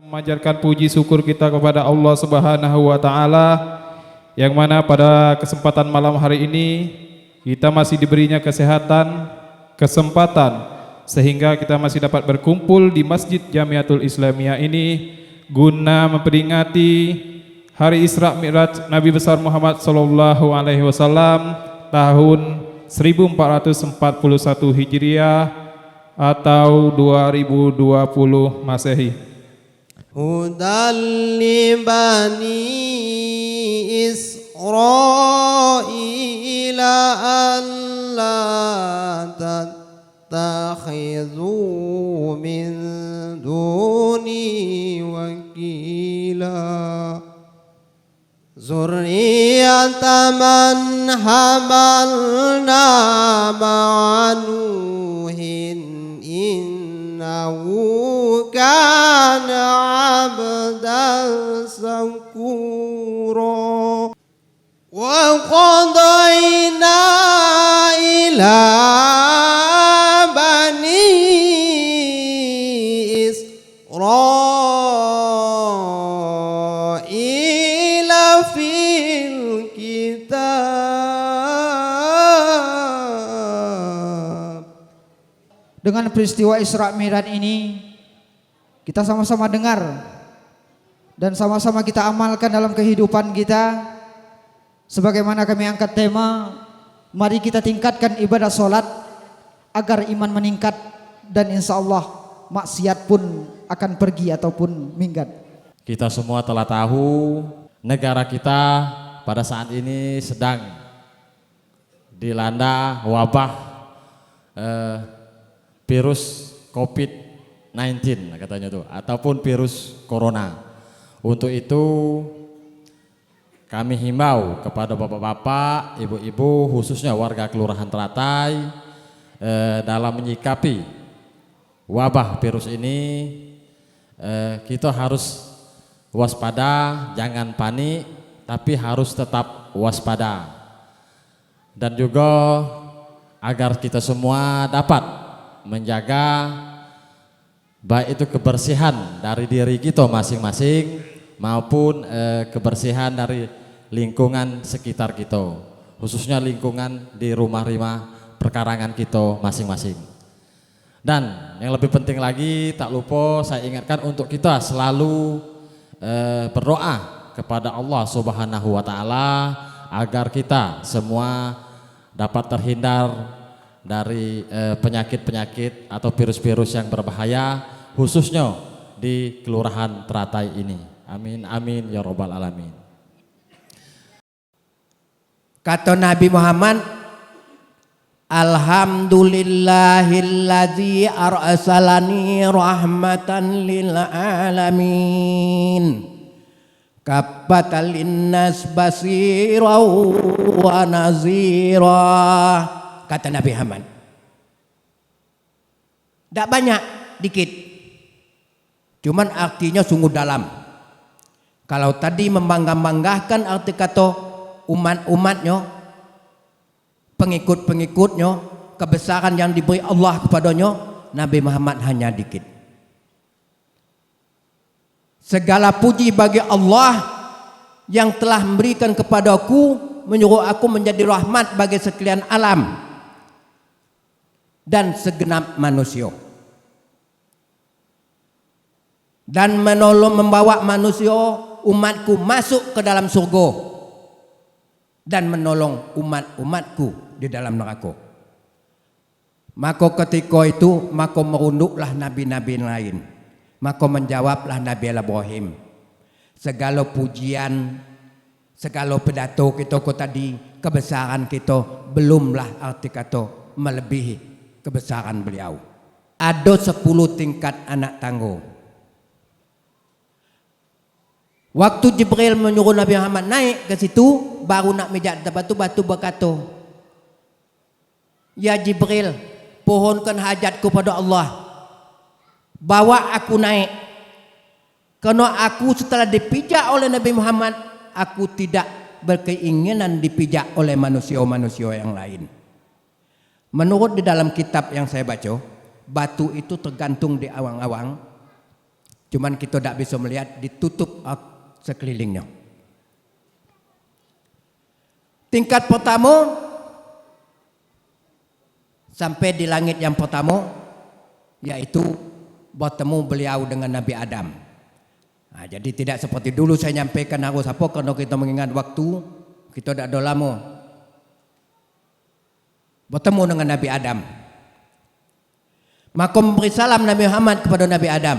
Memanjatkan puji syukur kita kepada Allah Subhanahu wa taala yang mana pada kesempatan malam hari ini kita masih diberinya kesempatan sehingga kita masih dapat berkumpul di Masjid Jamiatul Islamiyah ini guna memperingati Hari Isra Mi'raj Nabi besar Muhammad sallallahu alaihi wasallam tahun 1441 Hijriah atau 2020 Masehi. Hudan li bani Israil alla tattakhidhu min duni wakila zurriyata man hamalna ma'anuhin innahu kana abdan syakura wa qadayna ila bani Israil fil kitab. Dengan peristiwa Isra Mi'raj ini kita sama-sama dengar dan sama-sama kita amalkan dalam kehidupan kita. Sebagaimana kami angkat tema, mari kita tingkatkan ibadah sholat agar iman meningkat dan insya Allah maksiat pun akan pergi ataupun minggat. Kita semua telah tahu negara kita pada saat ini sedang dilanda wabah virus COVID-19 katanya tuh, ataupun virus corona. Untuk itu kami himbau kepada bapak-bapak, ibu-ibu, khususnya warga Kelurahan Teratai dalam menyikapi wabah virus ini, kita harus waspada, jangan panik, tapi harus tetap waspada. Dan juga agar kita semua dapat menjaga baik itu kebersihan dari diri kita masing-masing maupun kebersihan dari lingkungan sekitar kita, khususnya lingkungan di rumah-rumah perkarangan kita masing-masing. Dan yang lebih penting lagi, tak lupa saya ingatkan untuk kita selalu berdoa kepada Allah Subhanahu wa taala agar kita semua dapat terhindar dari penyakit-penyakit atau virus-virus yang berbahaya, khususnya di Kelurahan Teratai ini. Amin, amin, ya robbal alamin. Kata Nabi Muhammad, alhamdulillahilladzi arsalani rahmatan lil alamin kafatal linnas basira wa nazira. Kata Nabi Muhammad, tidak banyak, dikit, cuman artinya sungguh dalam. Kalau tadi membangga-banggakan arti kata umat-umatnya, pengikut-pengikutnya, kebesaran yang diberi Allah kepadanya, Nabi Muhammad hanya dikit. Segala puji bagi Allah yang telah memberikan kepadaku, menyuruh aku menjadi rahmat bagi sekalian alam dan segenap manusia, dan menolong membawa manusia umatku masuk ke dalam surga dan menolong umat-umatku di dalam neraka. Maka ketika itu maka merunduklah nabi-nabi lain, maka menjawablah Nabi Ibrahim, segala pujian, segala pidato kita tadi, kebesaran kita belumlah arti kata melebihi kebesaran beliau. Ada 10 tingkat anak tangga. Waktu Jibril menyuruh Nabi Muhammad naik ke situ, baru nak mijak batu-batu berkata, ya Jibril, pohonkan hajatku pada Allah, bawa aku naik. Karena aku setelah dipijak oleh Nabi Muhammad, aku tidak berkeinginan dipijak oleh manusia-manusia yang lain. Menurut di dalam kitab yang saya baca, batu itu tergantung di awang-awang, Cuman kita tidak bisa melihat, ditutup sekelilingnya. Tingkat pertama sampai di langit yang pertama, yaitu bertemu beliau dengan Nabi Adam. Nah, jadi tidak seperti dulu saya nyampaikan harus apa, karena kita mengingat waktu, kita tidak ada lama bertemu dengan Nabi Adam. Maka memberi salam Nabi Muhammad kepada Nabi Adam.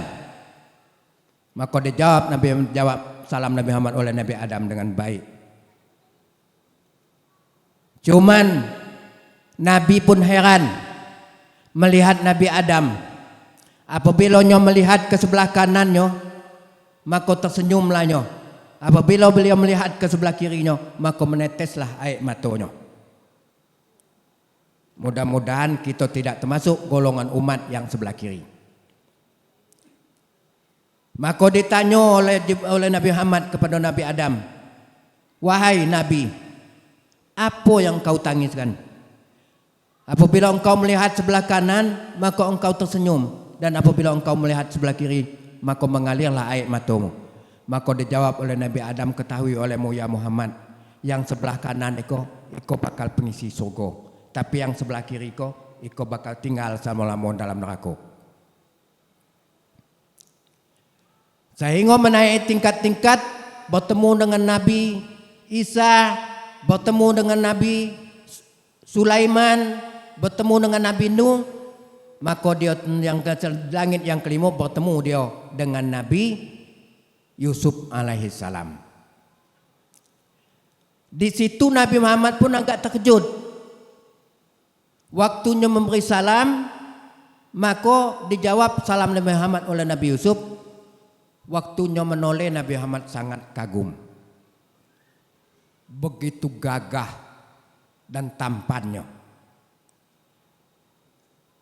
Maka dijawab salam Nabi Muhammad oleh Nabi Adam dengan baik. Cuman Nabi pun heran melihat Nabi Adam. Apabila nyo melihat ke sebelah kanannya, maka tersenyumlah nyo. Apabila beliau melihat ke sebelah kirinya, maka meneteslah air matanya. Mudah-mudahan kita tidak termasuk golongan umat yang sebelah kiri. Maka ditanya oleh Nabi Muhammad kepada Nabi Adam, wahai Nabi, apa yang kau tangiskan? Apabila engkau melihat sebelah kanan, maka engkau tersenyum. Dan apabila engkau melihat sebelah kiri, maka mengalirlah air matamu. Maka dijawab oleh Nabi Adam, ketahui olehmu ya Muhammad, yang sebelah kanan iko bakal pengisi surga. Tapi yang sebelah kiri iko bakal tinggal selama-lamanya dalam neraka. Sehingga menaiki tingkat-tingkat, bertemu dengan Nabi Isa, bertemu dengan Nabi Sulaiman, bertemu dengan Nabi Nuh. Maka dia yang ke langit yang kelima bertemu dia dengan Nabi Yusuf alaihi salam. Di situ Nabi Muhammad pun agak terkejut. Waktunya memberi salam, maka dijawab salam Nabi Muhammad oleh Nabi Yusuf. Waktunya menoleh, Nabi Muhammad sangat kagum. Begitu gagah dan tampannya.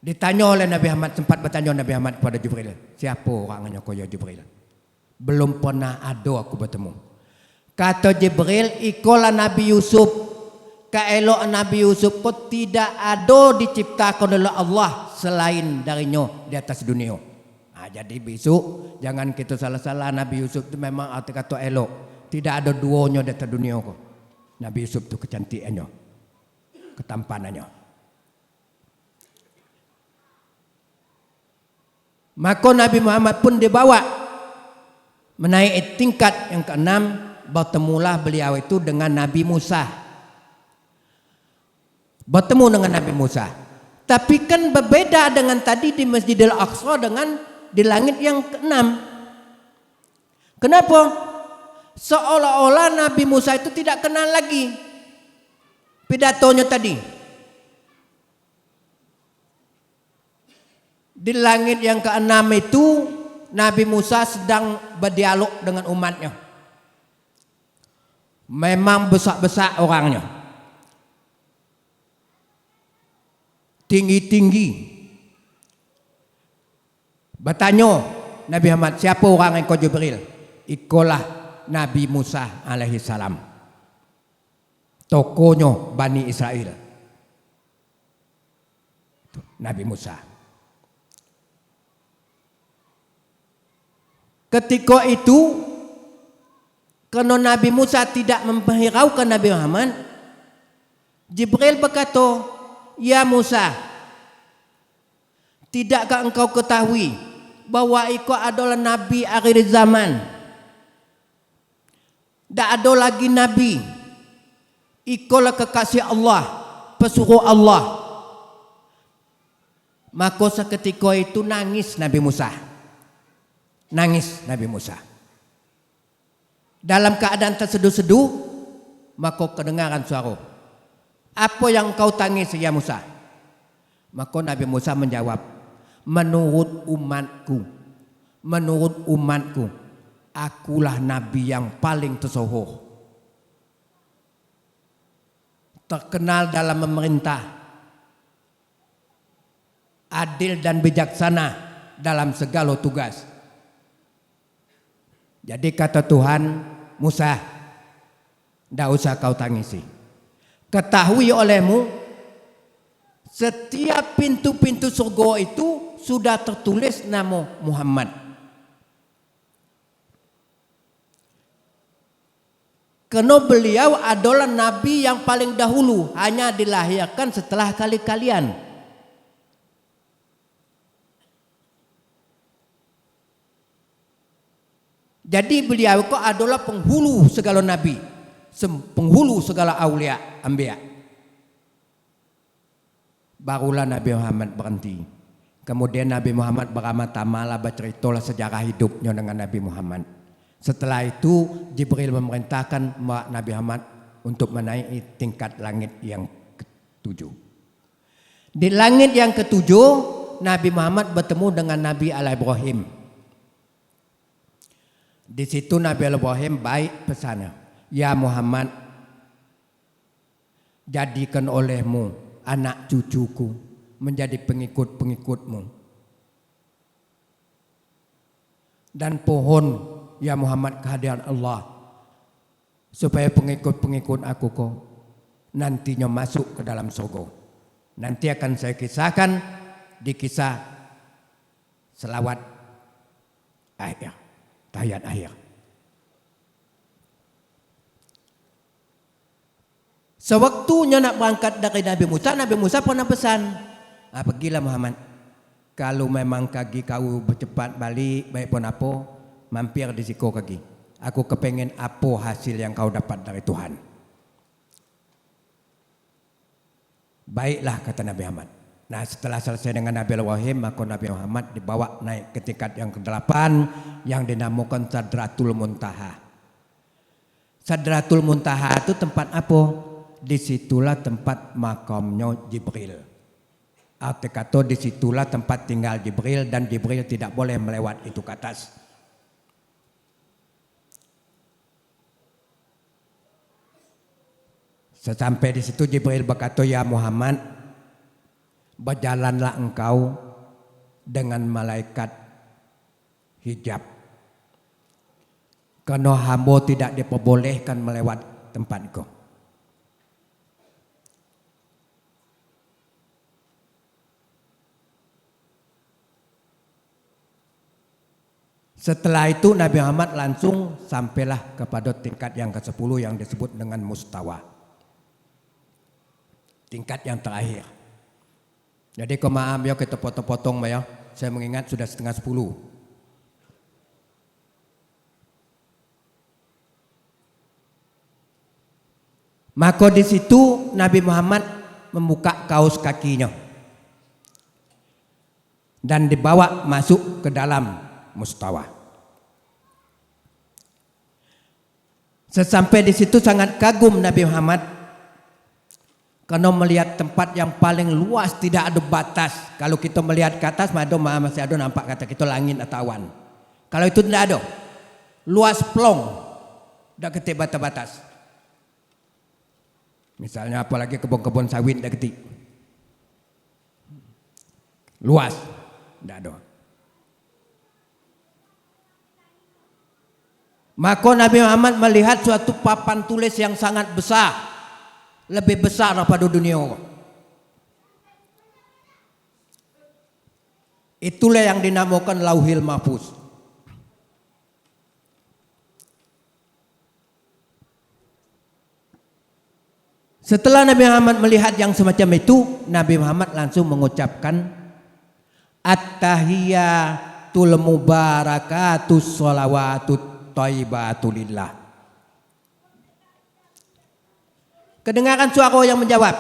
Ditanya oleh Nabi Muhammad, sempat bertanya Nabi Muhammad kepada Jibril, siapa orangnya kau ya Jibril? Belum pernah ada aku bertemu. Kata Jibril, ikolah Nabi Yusuf. Keelok Nabi Yusuf pun tidak ada diciptakan oleh Allah selain darinya di atas dunia. Nah, jadi besok jangan kita salah-salah, Nabi Yusuf itu memang arti kata elok. Tidak ada duanya di atas dunia kok. Nabi Yusuf itu kecantikannya, ketampanannya. Maka Nabi Muhammad pun dibawa menaiki tingkat yang keenam, bertemulah beliau itu dengan Nabi Musa. Bertemu dengan Nabi Musa. Tapi kan berbeda dengan tadi di Masjidil Aqsa dengan di langit yang keenam. Kenapa? Seolah-olah Nabi Musa itu tidak kenal lagi pidatonya tadi. Di langit yang keenam itu Nabi Musa sedang berdialog dengan umatnya. Memang besar-besar orangnya. Tinggi-tinggi. Bertanya Nabi Muhammad, siapa orang yang kau Jibril? Ikolah Nabi Musa alaihi salam, tokonya Bani Israel. Nabi Musa. Ketika itu, karena Nabi Musa tidak menghiraukan Nabi Muhammad, Jibril berkata, ya Musa, tidakkah engkau ketahui bahwa engkau adalah Nabi akhir zaman? Tak ada lagi Nabi. Engkaulah kekasih Allah, pesuruh Allah. Maka seketika itu nangis Nabi Musa. Nangis Nabi Musa. Dalam keadaan terseduh-seduh, maka kedengaran suara, apa yang kau tangis ya Musa? Maka Nabi Musa menjawab, menurut umatku, akulah Nabi yang paling tersohor, terkenal dalam memerintah, adil dan bijaksana dalam segala tugas. Jadi kata Tuhan, Musa, tidak usah kau tangisi. Ketahui olehmu, setiap pintu-pintu surga itu sudah tertulis nama Muhammad. Karena beliau adalah nabi yang paling dahulu, hanya dilahirkan setelah kalian. Jadi beliau kok adalah penghulu segala nabi, penghulu segala aulia, anbiya. Barulah Nabi Muhammad berhenti. Kemudian Nabi Muhammad beramah-tamalah berceritalah sejarah hidupnya dengan Nabi Muhammad. Setelah itu Jibril memerintahkan Nabi Muhammad untuk menaiki tingkat langit yang ketujuh. Di langit yang ketujuh Nabi Muhammad bertemu dengan Nabi Ibrahim. Di situ Nabi Ibrahim baik pesannya, ya Muhammad, jadikan olehmu anak cucuku menjadi pengikut-pengikutmu. Dan pohon ya Muhammad kehadiran Allah supaya pengikut-pengikut aku kok nantinya masuk ke dalam surga. Nanti akan saya kisahkan di kisah selawat akhir, tahiyat akhir. Sewaktunya nak berangkat dari Nabi Musa pernah pesan, pergilah Muhammad. Kalau memang kaki kau bercepat balik, baik pun apa, mampir di siku kaki. Aku kepengen apa hasil yang kau dapat dari Tuhan. Baiklah kata Nabi Muhammad. Nah setelah selesai dengan Nabi Ibrahim, maka Nabi Muhammad dibawa naik ke tingkat yang ke-8 yang dinamakan Sadratul Muntaha. Sadratul Muntaha itu tempat apa? Disitulah tempat makamnya Jibril. Arti kata disitulah tempat tinggal Jibril dan Jibril tidak boleh melewat itu ke atas. Sesampai di situ Jibril berkata, ya Muhammad, berjalanlah engkau dengan malaikat hijab. Karena hamba tidak diperbolehkan melewat tempat itu. Setelah itu Nabi Muhammad langsung sampailah kepada tingkat yang ke-10 yang disebut dengan mustawa. Tingkat yang terakhir. Jadi kau maaf ya kita potong-potong ya. Saya mengingat sudah 9:30. Maka di situ Nabi Muhammad membuka kaos kakinya dan dibawa masuk ke dalam mustawa. Sesampai di situ sangat kagum Nabi Muhammad karena melihat tempat yang paling luas, tidak ada batas. Kalau kita melihat ke atas masih ada nampak kata kita langit atau awan. Kalau itu tidak ada, luas plong, tidak ketik batas-batas. Misalnya apalagi kebun-kebun sawit tidak ketik, luas, tidak ada. Maka Nabi Muhammad melihat suatu papan tulis yang sangat besar, lebih besar daripada dunia. Itulah yang dinamakan Lauhil Mahfuz. Setelah Nabi Muhammad melihat yang semacam itu, Nabi Muhammad langsung mengucapkan At-tahiyatul mubarakatus sholawatut thayyibatulillah. Kedengaran suara yang menjawab.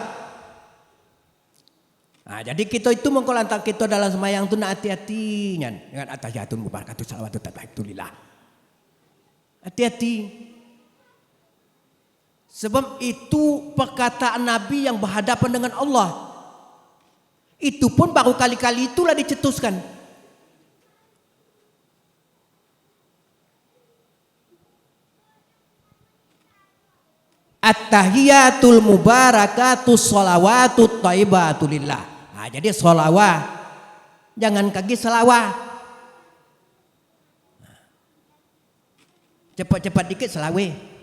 Nah, jadi kita itu mengkolantang kita dalam semayang itu nak hati-hatinya dengan at-tahiyatul mubarakatus sholawatut thayyibatulillah. Hati-hati. Sebab itu perkataan Nabi yang berhadapan dengan Allah. Itu pun baru kali-kali itulah dicetuskan. At-tahiyatul mubarakatus sholawatut thayyibatulillah. Nah, jadi sholawat jangan kaki selawat. Cepat-cepat dikit selawat.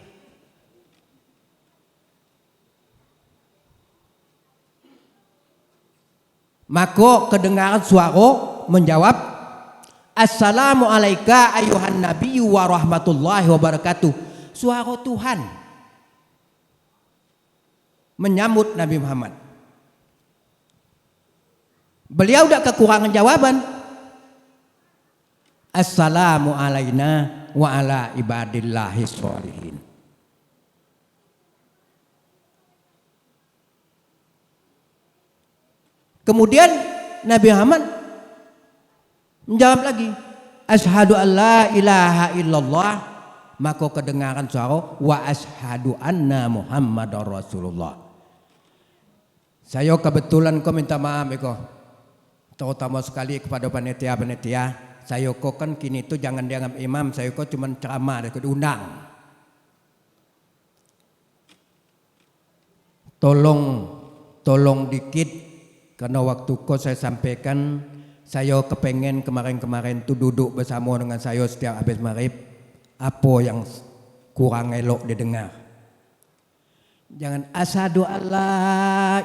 Maka kedengaran suara menjawab, Assalamu alayka ayuhan nabiyyu wa rahmatullahi wa barakatuh. Suara Tuhan menyambut Nabi Muhammad. Beliau tidak kekurangan jawaban. Assalamu alaina wa ala ibadillahi sholihin. Kemudian Nabi Muhammad menjawab lagi, asyhadu an la ilaha illallah, maka kedengaran suara wa asyhadu anna Muhammadar Rasulullah. Saya kebetulan minta maaf terutama sekali kepada panitia-panitia. Saya kan kini itu jangan dianggap imam, saya cuma ceramah, diundang. Tolong dikit, karena waktu saya sampaikan, saya kepengen kemarin-kemarin itu duduk bersama dengan saya setiap habis maghrib. Apa yang kurang elok didengar? Jangan asyhadu alla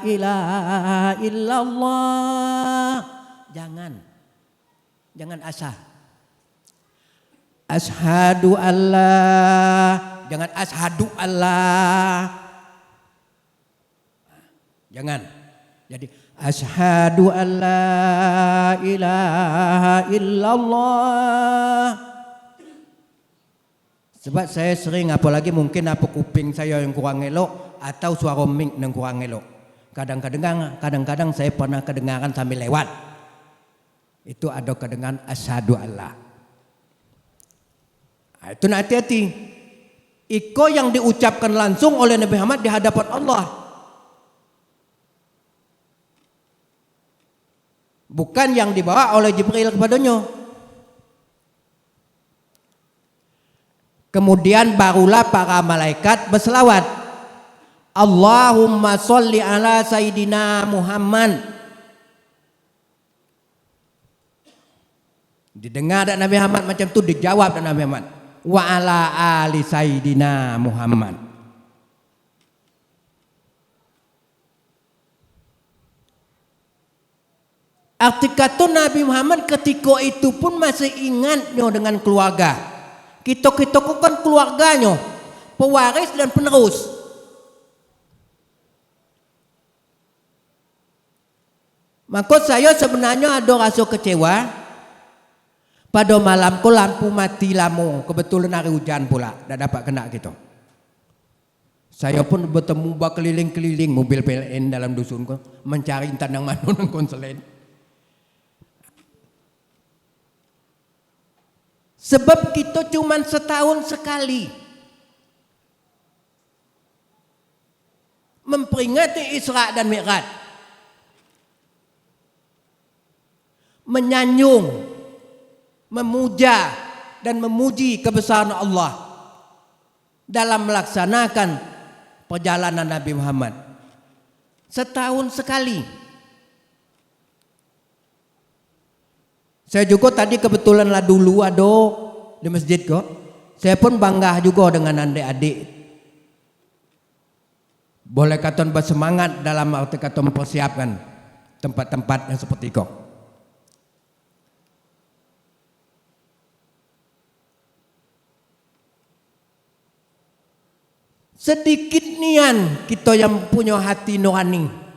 ilaha illallah. Jangan asah. Asyhadu Allah. Jangan asyhadu Allah. Jangan. Jadi asyhadu alla ilaha illallah. Sebab saya sering, apalagi mungkin kuping saya yang kurang elok atau suara mic yang kurang elok. Kadang-kadang saya pernah kedengaran sambil lewat. Itu ada kedengaran asyhadu Allah. Nah, itu hati-hati. Iko yang diucapkan langsung oleh Nabi Muhammad di hadapan Allah. Bukan yang dibawa oleh Jibril kepadanya. Kemudian barulah para malaikat berselawat. Allahumma sholli ala Sayyidina Muhammad. Didengar dan Nabi Muhammad macam tu, dijawab dan Nabi Muhammad. Wa ala ali Sayyidina Muhammad. Arti kata Nabi Muhammad ketika itu pun masih ingatnya dengan keluarga. Kita kan keluarganya, pewaris dan penerus. Maka saya sebenarnya ada rasa kecewa. Pada malam ko lampu mati lamo, kebetulan hari hujan pula, tidak dapat kena gitu. Saya pun bertemu keliling-keliling mobil PLN dalam dusun ko, mencari tandang manu dan konselen. Sebab kita cuma setahun sekali memperingati Isra dan Mi'raj, menyanjung, memuja dan memuji kebesaran Allah dalam melaksanakan perjalanan Nabi Muhammad. Setahun sekali. Saya juga tadi kebetulan lah dulu ada di masjid kok. Saya pun bangga juga dengan adik-adik. Boleh kata bersemangat dalam arti kata mempersiapkan tempat-tempat yang seperti kok. Sedikit nian kita yang punya hati nurani.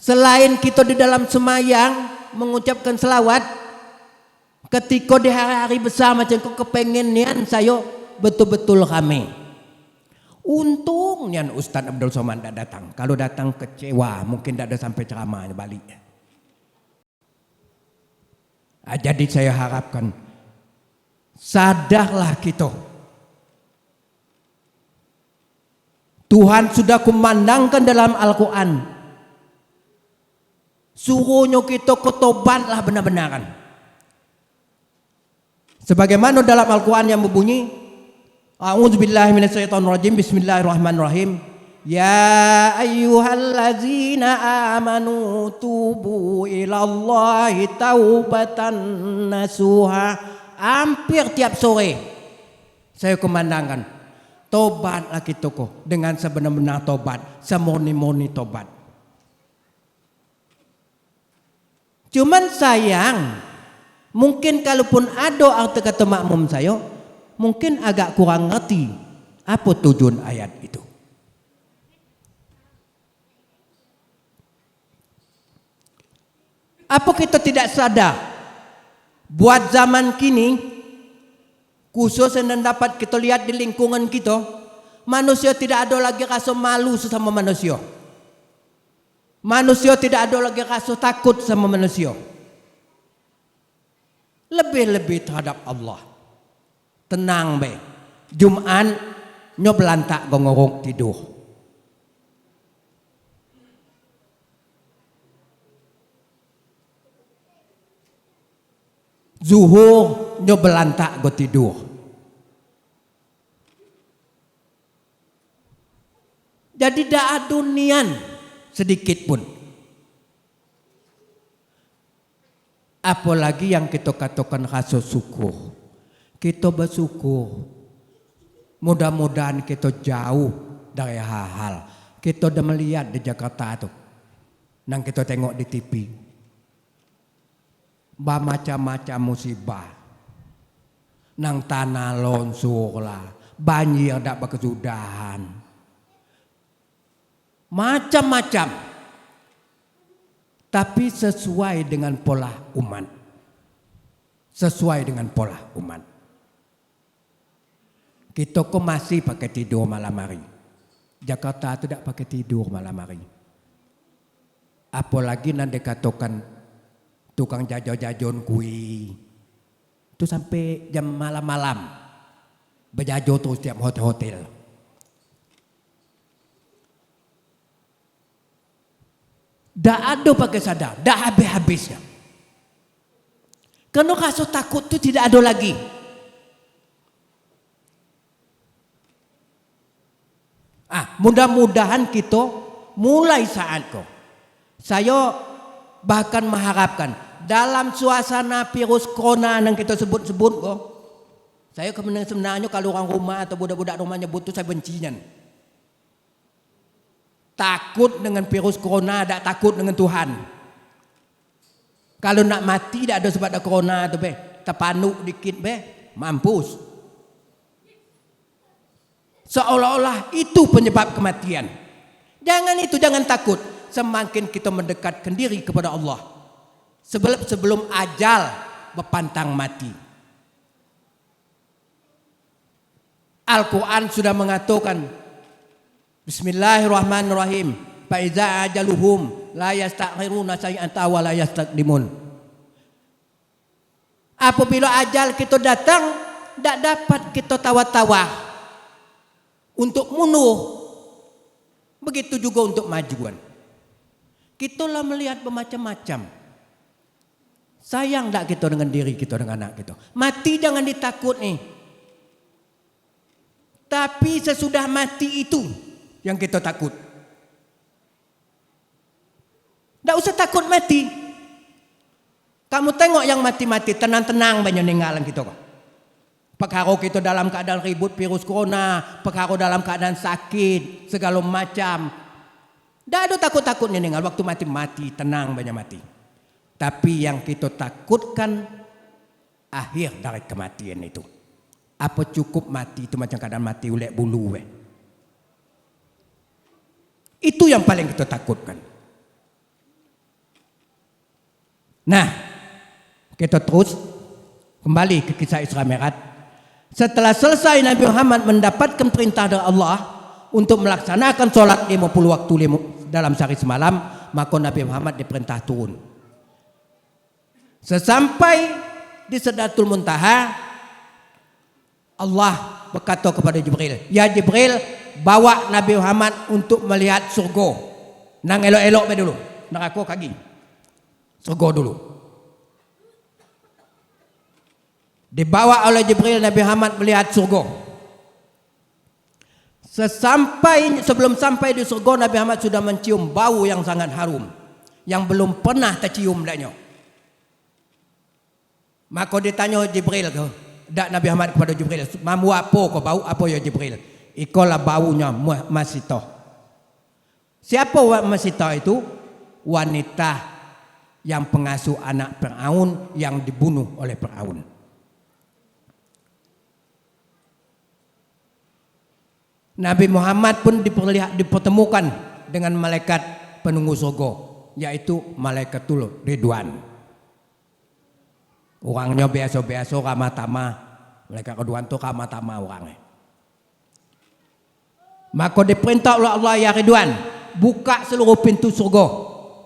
Selain kita di dalam semayang mengucapkan selawat, ketika di hari-hari besar macam kau kepengen nian saya betul-betul rame. Untung nian Ustaz Abdul Somad tidak datang. Kalau datang kecewa, mungkin tidak ada sampai ceramahnya balik. Jadi saya harapkan sadarlah kita. Tuhan sudah kumandangkan dalam Al-Quran. Suruhnya kita ketobatlah benar-benaran. Sebagaimana dalam Al-Quran yang berbunyi, A'udzubillahi minasyaitonirrajim, Bismillahirrahmanirrahim. Ya ayyuhallazina amanu tubu ilallahi taubatan nasuha. Hampir tiap sore saya kumandangkan, tobatlah kita kok dengan sebenar-benar tobat, semurni-murni tobat. Cuman sayang, mungkin kalaupun ada arti kata makmum saya, mungkin agak kurang ngerti Apa tujuan ayat itu? Apa kita tidak sadar buat zaman kini, khusus yang dapat kita lihat di lingkungan kita, manusia tidak ada lagi rasa malu sesama manusia. Manusia tidak ada lagi rasa takut sama manusia. Lebih-lebih terhadap Allah. Tenang be. Jumat nyo belantak gongorok tidur. Zuhur nyo belantak go tidur. Jadi dak ada nian sedikit pun. Apalagi yang kita katakan rasa syukur. Kita bersyukur. Mudah-mudahan kita jauh dari hal-hal. Kita udah melihat di Jakarta tuh. Nang kita tengok di TV. Macam-macam musibah. Nang tanah longsor lah. Banjir tak berkesudahan. Macam-macam. Tapi sesuai dengan pola umat. Sesuai dengan pola umat. Kita kok masih pakai tidur malam hari. Jakarta tidak pakai tidur malam hari. Apalagi nanti katakan tukang jajan kui. Itu sampai jam malam-malam. Berjajo terus tiap hotel-hotel. Dah ada pakai sadar, dah habis-habisnya. Karena rasa takut itu tidak ada lagi. Mudah-mudahan kita mulai saat kok. Saya bahkan mengharapkan dalam suasana virus corona yang kita sebut-sebut kok. Saya sebenarnya kalau orang rumah atau budak-budak rumah nyebut itu saya bencinya. Takut dengan virus corona, tak takut dengan Tuhan. Kalau nak mati tak ada sebab ada corona tu be, terpanuk dikit be, mampus. Seolah-olah itu penyebab kematian. Jangan itu, jangan takut. Semakin kita mendekatkan diri kepada Allah, sebelum ajal berpantang mati. Al-Quran sudah mengatakan Bismillahirrahmanirrahim. Fa iza ajaluhum la yastakhiruna sa'atan wa la yastaqdimun. Apabila ajal kita datang, tak dapat kita tawa-tawa untuk mundur. Begitu juga untuk majuan. Kita lah melihat bermacam-macam. Sayang tak kita dengan diri kita, dengan anak kita. Mati jangan ditakut nih. Tapi sesudah mati itu yang kita takut. Tak usah takut mati. Kamu tengok yang mati-mati tenang-tenang banyak ninggalan kita kok. Perkara kita dalam keadaan ribut virus corona, perkara dalam keadaan sakit, segala macam. Tak ada takut-takutnya ninggal waktu mati-mati, tenang banyak mati. Tapi yang kita takutkan akhir dari kematian itu. Apa cukup mati itu macam keadaan mati ulek bulu weh. Itu yang paling kita takutkan. Nah, kita terus kembali ke kisah Isra Mi'raj. Setelah selesai Nabi Muhammad mendapatkan perintah dari Allah untuk melaksanakan sholat 50 waktu dalam sehari semalam, maka Nabi Muhammad diperintah turun. Sesampai di Sidratul Muntaha, Allah berkata kepada Jibril, "Ya Jibril, bawa Nabi Muhammad untuk melihat surga. Nang elok-elok be dulu, neraka kaki. Surga dulu." Dibawa oleh Jibril Nabi Muhammad melihat surga. Sebelum sampai di surga, Nabi Muhammad sudah mencium bau yang sangat harum, yang belum pernah tercium daknya. Maka ditanya Jibril, dak Nabi Muhammad kepada Jibril, "Mamu apa kau bau apa ya Jibril?" Ikolah baunya Masitoh. Siapa Masitoh itu? Wanita yang pengasuh anak Fir'aun yang dibunuh oleh Fir'aun. Nabi Muhammad pun dipertemukan dengan malaikat penunggu surga, yaitu Malaikatul Ridwan. Orangnya biasa-biasa, ramah tamah. Malaikat Ridwan itu ramah tamah orangnya. Maka diperintah oleh Allah, ya Ridwan, buka seluruh pintu surga,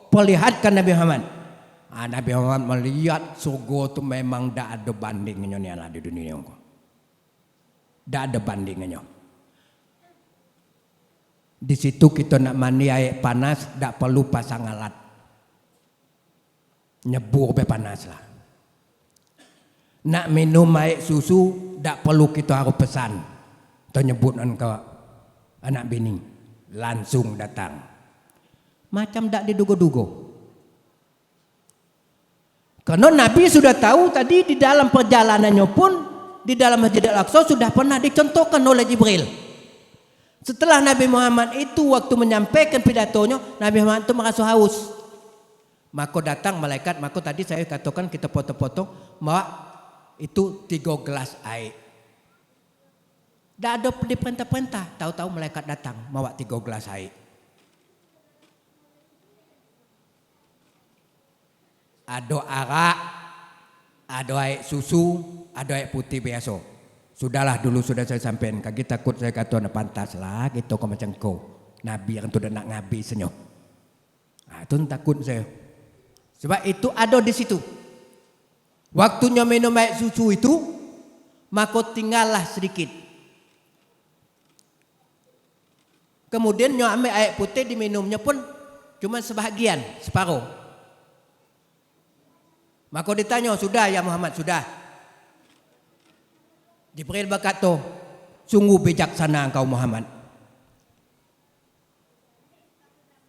perlihatkan Nabi Muhammad. Nabi Muhammad melihat surga itu memang tidak ada bandingnya di dunia. Tidak ada bandingnya. Di situ kita nak mandi air panas, tidak perlu pasang alat. Nyebur be panas lah. Nak minum air susu, tidak perlu kita harus pesan. Kita nyebut ke anak bini, langsung datang. Macam tidak diduga-duga. Karena Nabi sudah tahu tadi di dalam perjalanannya pun, di dalam Masjid Al-Aqsa sudah pernah dicontohkan oleh Jibril. Setelah Nabi Muhammad itu waktu menyampaikan pidatonya, Nabi Muhammad itu merasa haus. Maka datang malaikat, maka tadi saya katakan kita foto-foto, bahwa itu 3 gelas air. Tidak ada diperintah-perintah, tahu-tahu malaikat datang, bawa 3 gelas air. Ada arak, ada air susu, ada air putih biasa. Sudahlah dulu sudah saya sampaikan, kaki takut saya kata nak pantas lah gitu kau macam kau. Nabi yang tu dah nak ngabi senyum. Itu takut saya. Sebab itu ada di situ. Waktunya minum air susu itu, maka tinggallah sedikit. Kemudian nyo ambil air putih diminumnya pun cuma sebahagian, separuh. Maka ditanya, sudah ya Muhammad, sudah. Jibril berkata, sungguh bijaksana engkau Muhammad.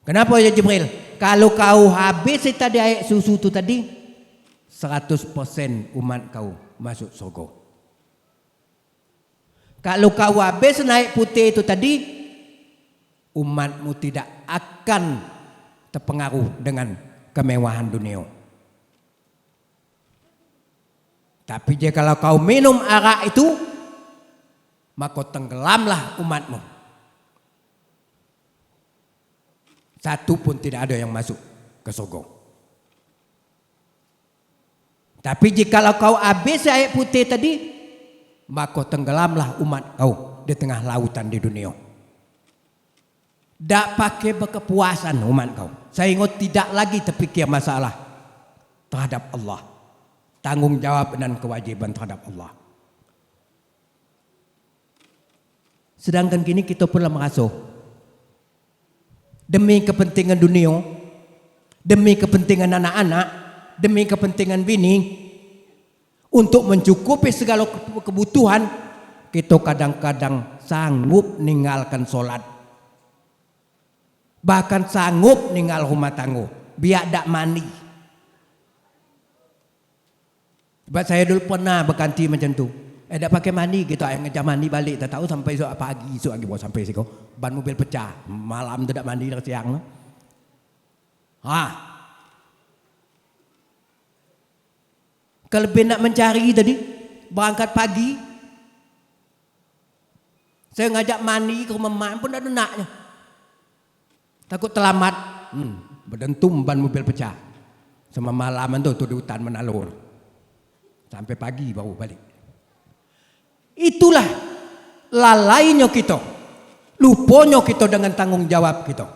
Kenapa ya Jibril? Kalau kau habis tadi air susu itu tadi, 100% umat kau masuk surga. Kalau kau habis naik putih itu tadi, umatmu tidak akan terpengaruh dengan kemewahan dunia. Tapi jika kalau kau minum arak itu, maka tenggelamlah umatmu. Satu pun tidak ada yang masuk ke surga. Tapi jika kau habis air putih tadi, maka tenggelamlah umat kau di tengah lautan di dunia. Tak pakai berkepuasan umat kau, sehingga tidak lagi terfikir masalah terhadap Allah. Tanggung jawab dan kewajiban terhadap Allah. Sedangkan kini kita pula merasa demi kepentingan dunia, demi kepentingan anak-anak, demi kepentingan bini, untuk mencukupi segala kebutuhan, kita kadang-kadang sanggup meninggalkan sholat, bahkan sanggup meninggal rumah tangga biar tak mandi. Sebab saya dulu pernah berganti macam tu. Tak pakai mandi gitu, ayah ngejam mandi balik, tak tahu sampai esok pagi, esok lagi baru sampai siko. Ban mobil pecah, malam tu tak mandi dah siang lah. Kalau nak mencari tadi, berangkat pagi, saya ngajak mandi ke rumah mak pun tak ada naknya. Takut terlambat, berdentum ban mobil pecah. Sama malaman tu di hutan menalur. Sampai pagi baru balik. Itulah lalainya kita, lupanya kita dengan tanggung jawab kita.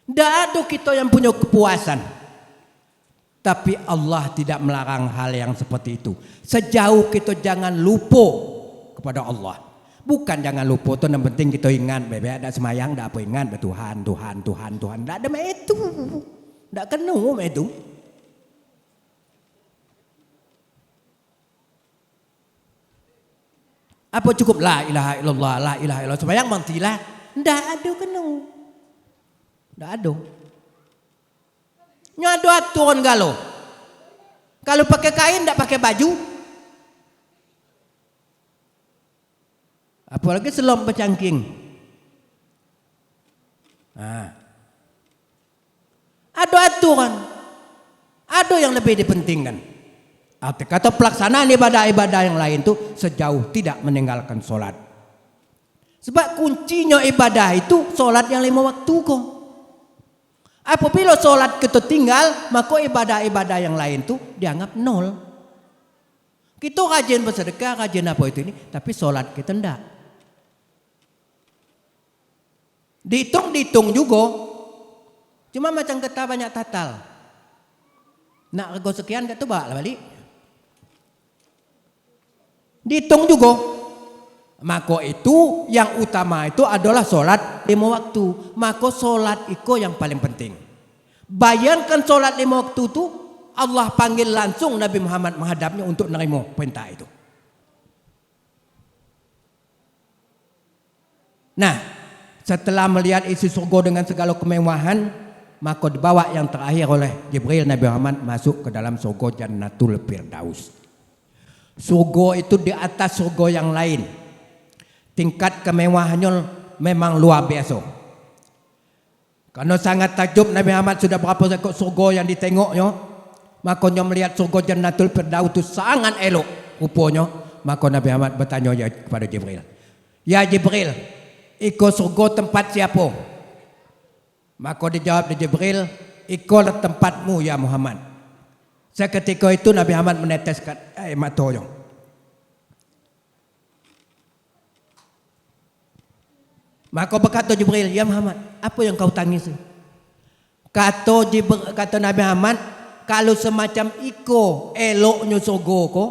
Tidak ada kita yang punya kepuasan, tapi Allah tidak melarang hal yang seperti itu. Sejauh kita jangan lupa kepada Allah. Bukan jangan lupa tu, yang penting kita ingat, bebek ada semayang, ada apa ingat, Tuhan, Tuhan, Tuhan, Tuhan. Tidak ada itu. Tak kena itu. Apa cukup la ilaha illallah, la ilaha illallah sembahyang mantilah? Tak ada kena. Tak ada. Nyado aturan galo. Kalau pakai kain tak pakai baju. Apalagi selom bercangking. Ada aturan, ada yang lebih dipentingkan. Arti kata pelaksanaan ibadah-ibadah yang lain itu sejauh tidak meninggalkan sholat. Sebab kuncinya ibadah itu sholat yang 5 waktu kok. Apabila sholat kita tinggal, maka ibadah-ibadah yang lain itu dianggap nol. Kita rajin bersedekah, rajin apa itu ini, tapi sholat kita enggak. Dihitung juga, cuma macam kata banyak tatal. Nak rego sekian gak tuh bawa balik. Dihitung juga. Maka itu yang utama itu adalah sholat 5 waktu. Maka sholat itu yang paling penting. Bayangkan sholat 5 waktu itu Allah panggil langsung Nabi Muhammad menghadapnya untuk menerima perintah itu. Nah, setelah melihat isi surga dengan segala kemewahan, maka dibawa yang terakhir oleh Jibril Nabi Muhammad masuk ke dalam surga Jannatul Firdaus. Surga itu di atas surga yang lain. Tingkat kemewahannya memang luar biasa. Karena sangat takjub Nabi Muhammad sudah berapa sekot surga yang ditengoknya, makanya melihat surga Jannatul Firdaus itu sangat elok rupanya. Maka Nabi Muhammad bertanya kepada Jibril, "Ya Jibril, iko surga tempat siapa?" Maka dijawab di Jibril, "Iko tempatmu ya Muhammad." Seketika itu Nabi Muhammad meneteskan air matanya. Maka berkata Jibril, "Ya Muhammad, apa yang kau tangis?" Kata Nabi Muhammad, "Kalau semacam iko eloknya surga ko,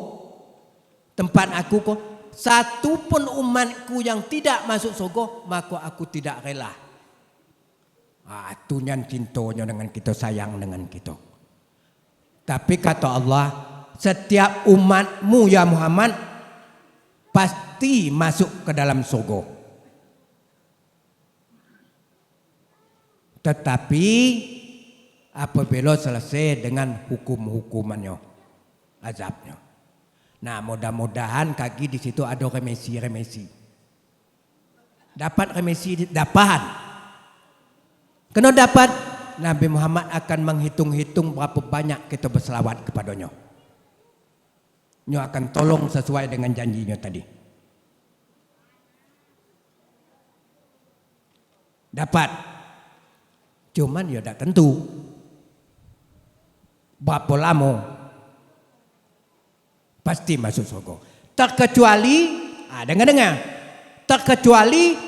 tempat aku ko, satu pun umatku yang tidak masuk surga, maka aku tidak rela." Itu yang cintanya dengan kita, sayang dengan kita. Tapi kata Allah, setiap umatmu ya Muhammad pasti masuk ke dalam surga. Tetapi apabila selesai dengan hukum-hukumannya, azabnya. Nah, mudah-mudahan kaki di situ ada remesi. Dapat remesi, dapat. Kena dapat, Nabi Muhammad akan menghitung-hitung berapa banyak kita berselawat kepadanya. Nya akan tolong sesuai dengan janjinya tadi. Dapat. Cuman ya tidak tentu berapa lama pasti masuk surga. Terkecuali, dengar, terkecuali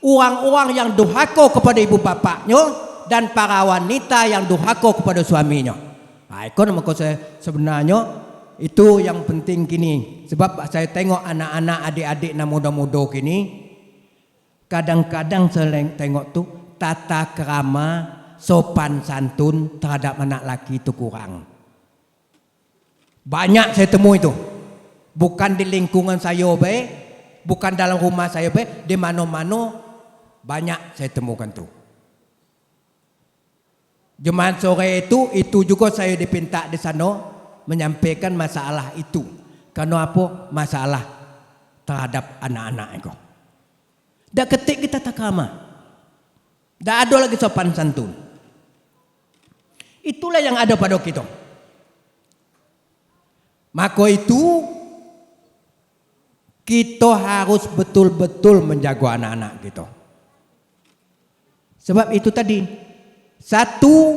orang-orang yang durhaka kepada ibu bapaknya dan para wanita yang durhaka kepada suaminya. Itu sebenarnya itu yang penting kini. Sebab saya tengok anak-anak, adik-adik yang muda-muda kini, kadang-kadang saya tengok tuh tata kerama, sopan santun terhadap anak laki itu kurang. Banyak saya temui itu. Bukan di lingkungan saya be, bukan dalam rumah saya be, di mana-mana banyak saya temukan tuh. Jumat sore itu juga saya dipinta di sana menyampaikan masalah itu. Karena apa? Masalah terhadap anak-anak itu. Dah ketik kita tak kerama. Dah ada lagi sopan santun. Itulah yang ada pada kita. Maka itu kita harus betul-betul menjaga anak-anak kita. Sebab itu tadi, satu,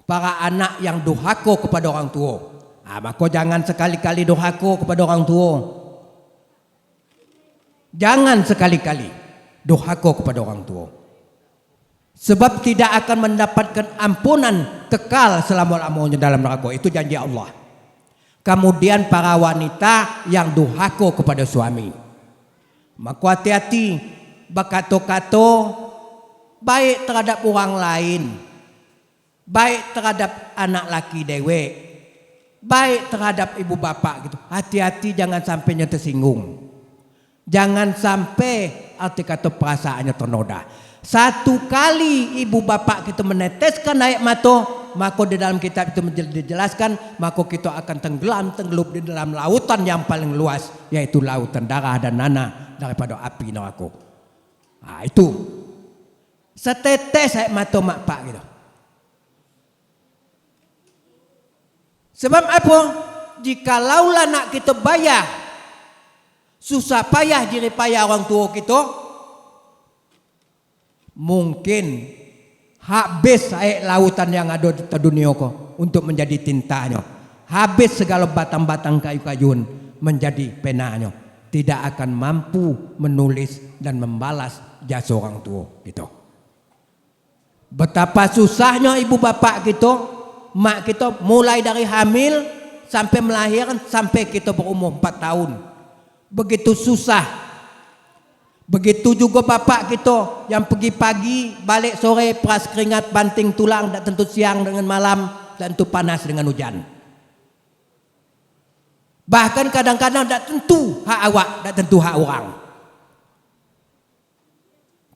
para anak yang durhaka kepada orang tua. Maka jangan sekali-kali durhaka kepada orang tua. Jangan sekali-kali durhaka kepada orang tua. Sebab tidak akan mendapatkan ampunan kekal selama-lamanya dalam neraka. Itu janji Allah. Kemudian para wanita yang durhaka kepada suami. Maka hati-hati berkata-kata baik terhadap orang lain, baik terhadap anak laki dewek, baik terhadap ibu bapak gitu. Hati-hati jangan sampai tersinggung. Jangan sampai arti kata perasaannya ternoda. Satu kali ibu bapak kita meneteskan air mata, maka di dalam kitab itu dijelaskan, maka kita akan tenggelam di dalam lautan yang paling luas, yaitu lautan darah dan nanah daripada api neraka. Itu setetes air mata mak pak gitu. Sebab apa? Jikalaulah nak kita bayar susah payah jerih payah orang tua kita, mungkin habis air lautan yang ada di dunia ko untuk menjadi tintanya. Habis segala batang-batang kayu-kayun menjadi penanya. Tidak akan mampu menulis dan membalas jasa orang tua gitu. Betapa susahnya ibu bapak kita, mak kita mulai dari hamil sampai melahirkan sampai kita berumur 4 tahun. Begitu susah. Begitu juga bapak kita yang pergi pagi, balik sore, peras keringat, banting tulang, tak tentu siang dengan malam, dan tentu panas dengan hujan. Bahkan kadang-kadang tak tentu hak awak, tak tentu hak orang.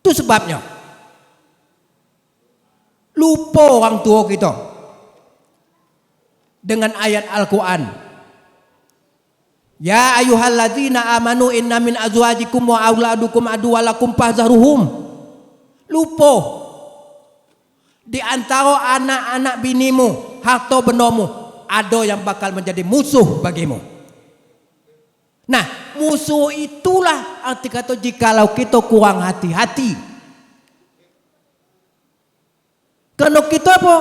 Itu sebabnya. Lupa orang tua kita dengan ayat Al-Quran. Ya ayyuhalladzina amanu inna min azwajikum wa auladukum aduwalakum fahzaruhum. Lupa. Di antara anak-anak binimu, harta bendamu, ada yang bakal menjadi musuh bagimu. Nah, musuh itulah arti kata jikalau kita kurang hati-hati. Karena kita apa?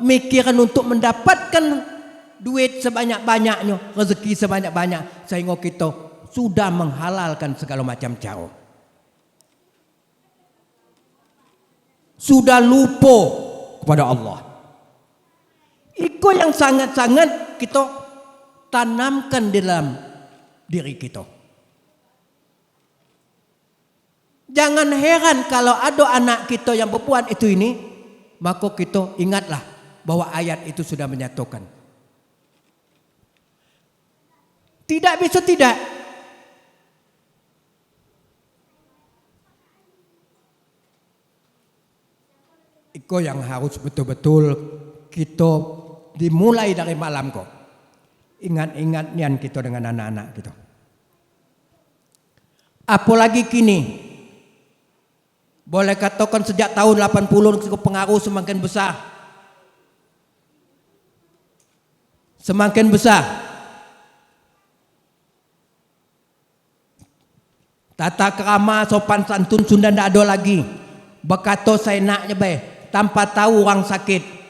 Mikiran untuk mendapatkan duit sebanyak-banyaknya, rezeki sebanyak-banyak, sehingga kita sudah menghalalkan segala macam cara. Sudah lupa kepada Allah. Itu yang sangat-sangat kita tanamkan dalam diri kita. Jangan heran kalau ada anak kita yang berbuat itu ini, maka kita ingatlah bahwa ayat itu sudah menyatakan. Tidak bisa tidak. Itu yang harus betul-betul kita dimulai dari malam kok. Ingat-ingat nian kita dengan anak-anak kita. Apalagi kini, boleh katakan sejak tahun 80 pengaruh semakin besar. Semakin besar. Tata kerama sopan santun sudah tidak ada lagi. Berkata saya naknya baik, tanpa tahu orang sakit.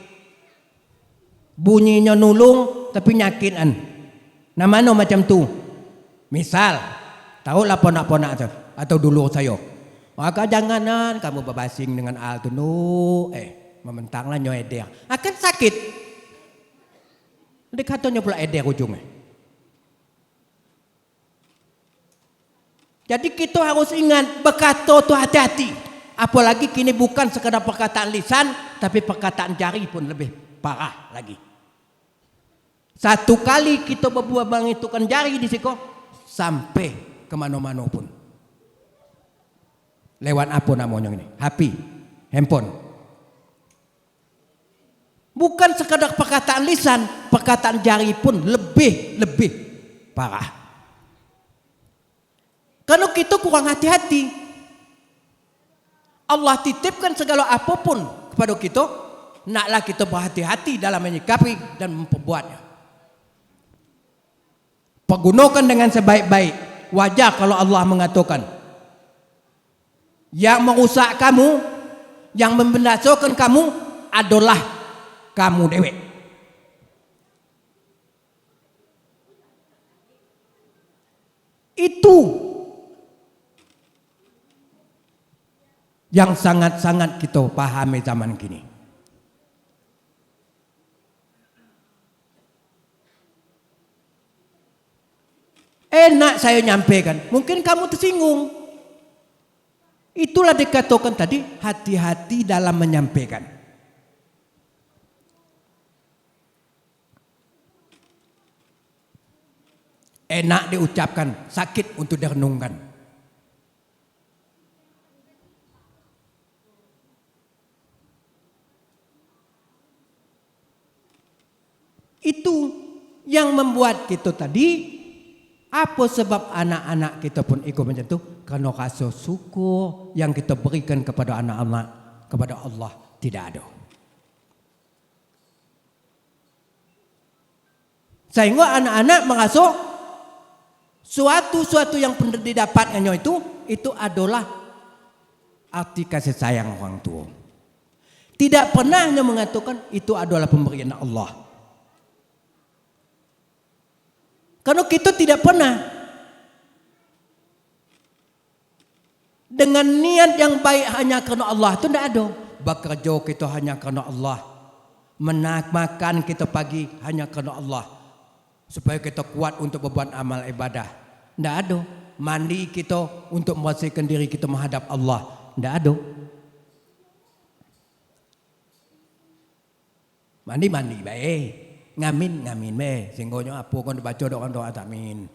Bunyinya nulung tapi nyakitan. Namanya macam tu. Misal, tahu lah ponak-ponak atau dulu saya. Maka janganan kamu berbasing dengan al tu mementanglah nyoeder. Akan sakit. Dia katanya pula eder ujungnya. Jadi kita harus ingat berkata tu hati-hati. Apalagi kini bukan sekadar perkataan lisan, tapi perkataan jari pun lebih parah lagi. Satu kali kita berbuat mengitukan jari di situ sampai kemana-mana pun. Lewat apa namanya ini? HP, handphone. Bukan sekadar perkataan lisan, perkataan jari pun lebih parah. Karena kita kurang hati-hati. Allah titipkan segala apapun kepada kita, naklah kita berhati-hati dalam menyikapi dan memperbuatnya. Pergunakan dengan sebaik-baik. Wajar kalau Allah mengatakan, yang merusak kamu, yang membinasakan kamu adalah kamu dewek. Itu yang sangat-sangat kita pahami zaman kini. Enak saya nyampaikan, mungkin kamu tersinggung. Itulah dikatakan tadi, hati-hati dalam menyampaikan. Enak diucapkan, sakit untuk direnungkan. Itu yang membuat kita tadi, apa sebab anak-anak kita pun ikut macam itu? Karena rasa syukur yang kita berikan kepada anak-anak, kepada Allah tidak ada. Sehingga anak-anak merasa suatu yang pernah didapatkannya itu adalah arti kasih sayang orang tua. Tidak pernah hanya mengatakan itu adalah pemberian Allah. Karena kita tidak pernah dengan niat yang baik hanya karena Allah itu tidak ada. Bekerja kita hanya karena Allah. Makan kita pagi hanya karena Allah. Supaya kita kuat untuk berbuat amal ibadah. Tidak ada. Mandi kita untuk membersihkan diri kita menghadap Allah. Tidak ada. Mandi baik. Ngamin baik. Sehingga apa kan dibaca doa amin.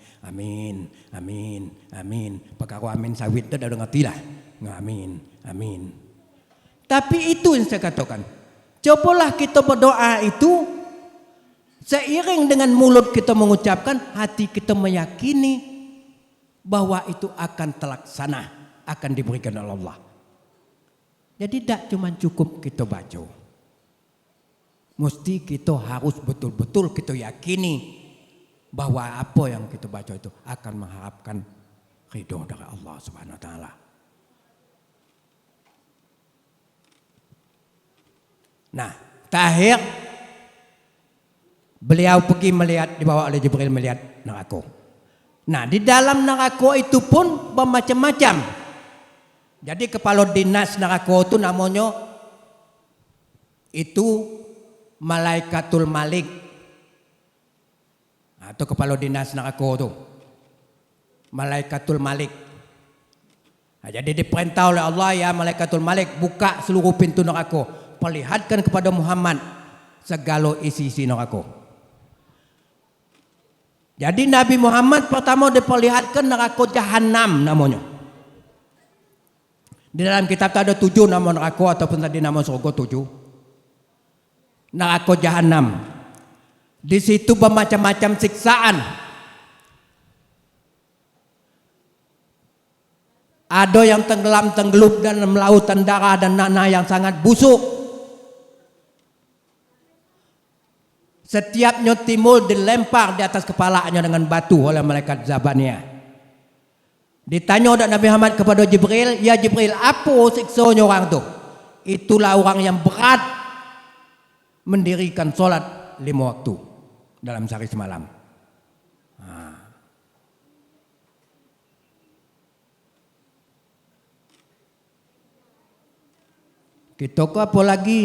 Amin. Perkara amin sawit itu dah ngerti lah. Amin. Tapi itu yang saya katakan. Cobalah kita berdoa itu seiring dengan mulut kita mengucapkan, hati kita meyakini bahwa itu akan terlaksana, akan diberikan oleh Allah. Jadi tidak cuma cukup kita baca. Mesti kita harus betul-betul kita yakini bahwa apa yang kita baca itu akan mengharapkan ridho dari Allah Subhanahu wa taala. Nah, terakhir beliau pergi melihat, dibawa oleh Jibril melihat neraka. Nah, di dalam neraka itu pun bermacam-macam. Jadi kepala dinas neraka itu namanya itu Malaikatul Malik. Atau kepala dinas neraka itu Malaikatul Malik. Nah, jadi diperintah oleh Allah, ya Malaikatul Malik, buka seluruh pintu neraka, perlihatkan kepada Muhammad segala isi-isi neraka. Jadi Nabi Muhammad pertama diperlihatkan neraka Jahannam namanya. Di dalam kitab ada 7 nama neraka ataupun tadi nama surga 7. Neraka Jahannam. Di situ bermacam-macam siksaan. Ada yang tenggelam-tenggelup dalam lautan darah dan nanah yang sangat busuk. Setiapnya timbul dilempar di atas kepalanya dengan batu oleh malaikat Zabania. Ditanya oleh Nabi Muhammad kepada Jibril, ya Jibril, apa siksanya orang itu? Itulah orang yang berat mendirikan sholat 5 waktu dalam sehari semalam. Kita kok apa lagi?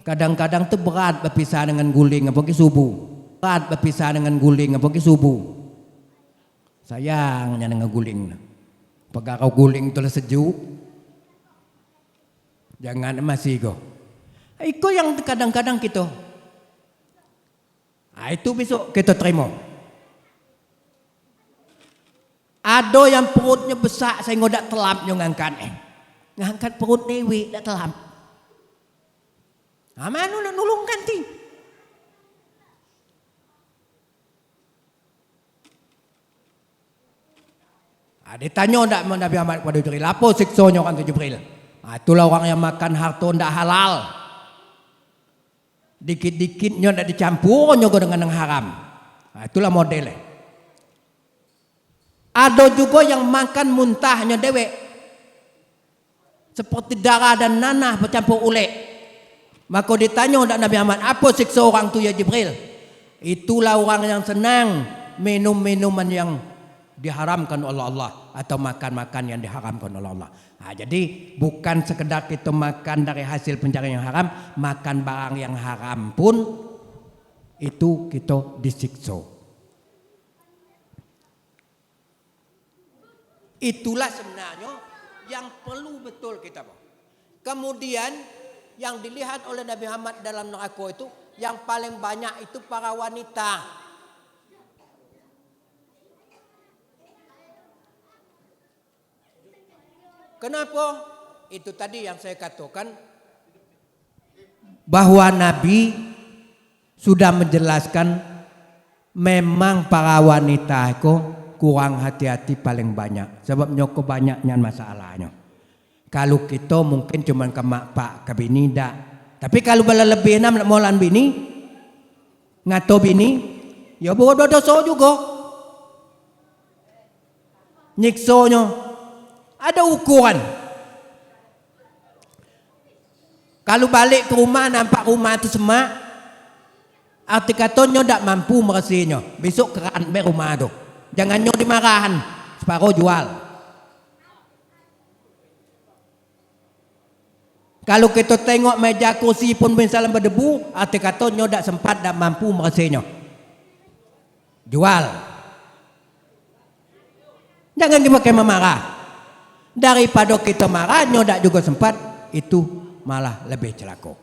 Kadang-kadang itu berat berpisah dengan guling apalagi subuh. Berat berpisah dengan guling apalagi subuh. Sayangnya dengan guling. Perkara guling itu sejuk. Jangan masih go. Itu yang kadang-kadang kita. Nah, itu besok kita terima. Ada yang perutnya besar sehingga tidak telapnya ngangkat. Ngangkat perut dewi tidak telap. Nah, mana nak nulung ganti? Nah, ditanya tidak Nabi Muhammad kepada Jibril, apa siksanya orang itu Jibril? Nah, itulah orang yang makan harta tidak halal. Dikit-dikitnya tidak dicampur juga dengan yang haram. Nah, itulah modelnya. Ada juga yang makan muntahnya dewek. Seperti darah dan nanah bercampur ulek. Maka ditanya oleh Nabi Muhammad, apa siksa orang itu ya Jibril? Itulah orang yang senang minum minuman yang diharamkan oleh Allah atau makan-makan yang diharamkan oleh Allah. Nah, jadi bukan sekedar kita makan dari hasil pencarian yang haram, makan barang yang haram pun itu kita disiksa. Itulah sebenarnya yang perlu betul kita. Kemudian yang dilihat oleh Nabi Muhammad dalam neraka itu yang paling banyak itu para wanita. Kenapa? Itu tadi yang saya katakan bahwa Nabi sudah menjelaskan memang para wanita itu kurang hati-hati paling banyak. Sebabnya kebanyakan masalahnya. Kalau kita mungkin cuma ke mak pak ke bini dak. Tapi kalau bala lebih enam molan bini ngato bini ya berdosa juga. Nyiksanya ada ukuran. Kalau balik ke rumah nampak rumah itu semak, arti katanya tak mampu meresinya. Besok keran be rumah tu. Jangan nyo dimarahan, separuh jual. Kalau kita tengok meja kursi pun misalnya berdebu, arti katanya tak sempat tak mampu meresinya. Jual. Jangan dipakai memarah. Daripada kita marah, nyo tak juga sempat, itu malah lebih celaka.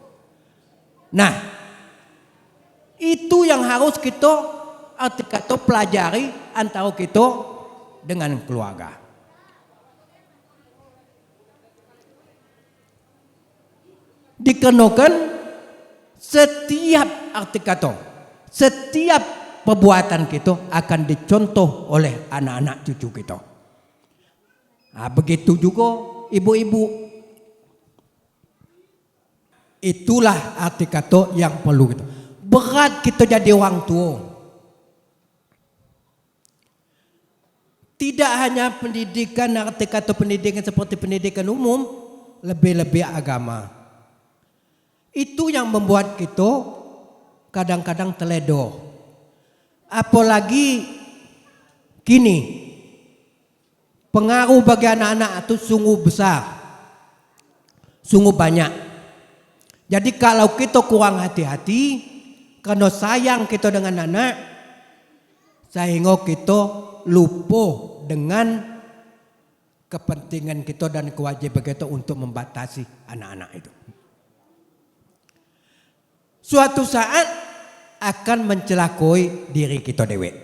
Nah, itu yang harus kita arti kata pelajari antara kita dengan keluarga. Dikenakan setiap arti kata, setiap perbuatan kita akan dicontoh oleh anak-anak cucu kita. Nah, begitu juga ibu-ibu. Itulah arti kata yang perlu kita. Berat kita jadi orang tua. Tidak hanya pendidikan, arti kata pendidikan seperti pendidikan umum, lebih-lebih agama. Itu yang membuat kita kadang-kadang terledor. Apalagi kini, pengaruh bagi anak-anak itu sungguh besar, sungguh banyak. Jadi kalau kita kurang hati-hati, karena sayang kita dengan anak, sehingga kita lupa dengan kepentingan kita dan kewajiban kita untuk membatasi anak-anak itu. Suatu saat akan mencelakai diri kita dewe.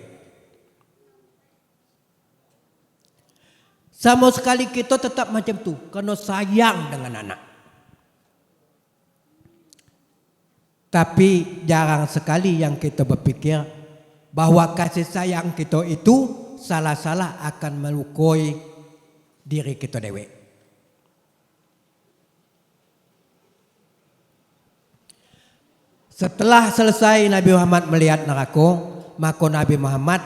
Sama sekali kita tetap macam tu, karena sayang dengan anak. Tapi jarang sekali yang kita berpikir bahwa kasih sayang kita itu salah-salah akan melukai diri kita dewe. Setelah selesai Nabi Muhammad melihat neraka, maka Nabi Muhammad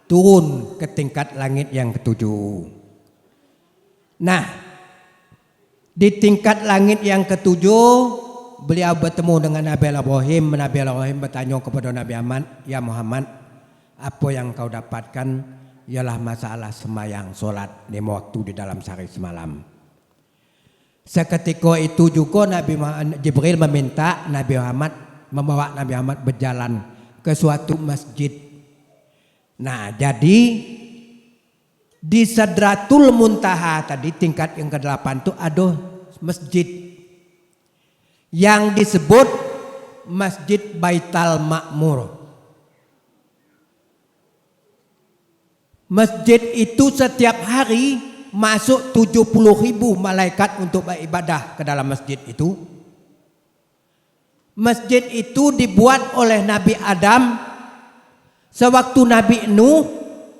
turun ke tingkat langit yang ketujuh. Nah, di tingkat langit yang ketujuh, beliau bertemu dengan Nabi Ibrahim. Nabi Ibrahim bertanya kepada Nabi Muhammad, "Ya Muhammad, apa yang kau dapatkan ialah masalah sembahyang solat 5 waktu di dalam sehari semalam." Seketika itu juga Jibril meminta Nabi Muhammad membawa Nabi Muhammad berjalan ke suatu masjid. Nah, jadi di Sidratul Muntaha tadi tingkat yang ke-8 itu ada masjid yang disebut Masjid Baitul Ma'mur. Masjid itu setiap hari masuk 70.000 malaikat untuk beribadah ke dalam masjid itu. Masjid itu dibuat oleh Nabi Adam sewaktu Nabi Nuh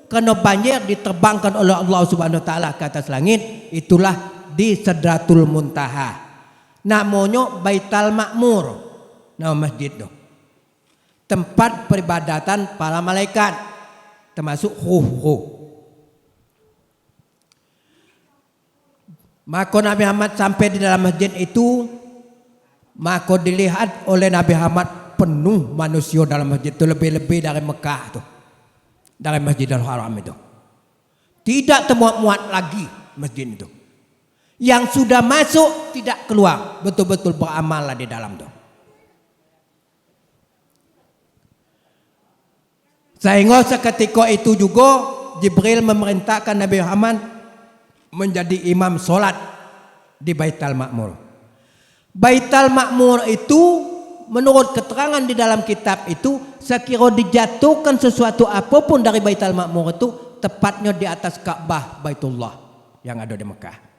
kena banjir diterbangkan oleh Allah Subhanahu wa taala ke atas langit. Itulah di Sidratul Muntaha. Namanya Baitul Ma'mur, nama masjid itu. Tempat peribadatan para malaikat, termasuk ruh-ruh. Maka Nabi Muhammad sampai di dalam masjid itu, maka dilihat oleh Nabi Muhammad penuh manusia dalam masjid itu, lebih-lebih dari Mekah itu, dari Masjidil Haram itu. Tidak termuat-muat lagi masjid itu. Yang sudah masuk tidak keluar, betul-betul beramallah di dalam itu. Sehingga seketika itu juga Jibril memerintahkan Nabi Muhammad menjadi imam solat di Baitul Ma'mur. Baitul Ma'mur itu menurut keterangan di dalam kitab itu, sekira dijatuhkan sesuatu apapun dari Baitul Ma'mur itu tepatnya di atas Ka'bah Baitullah yang ada di Mekah.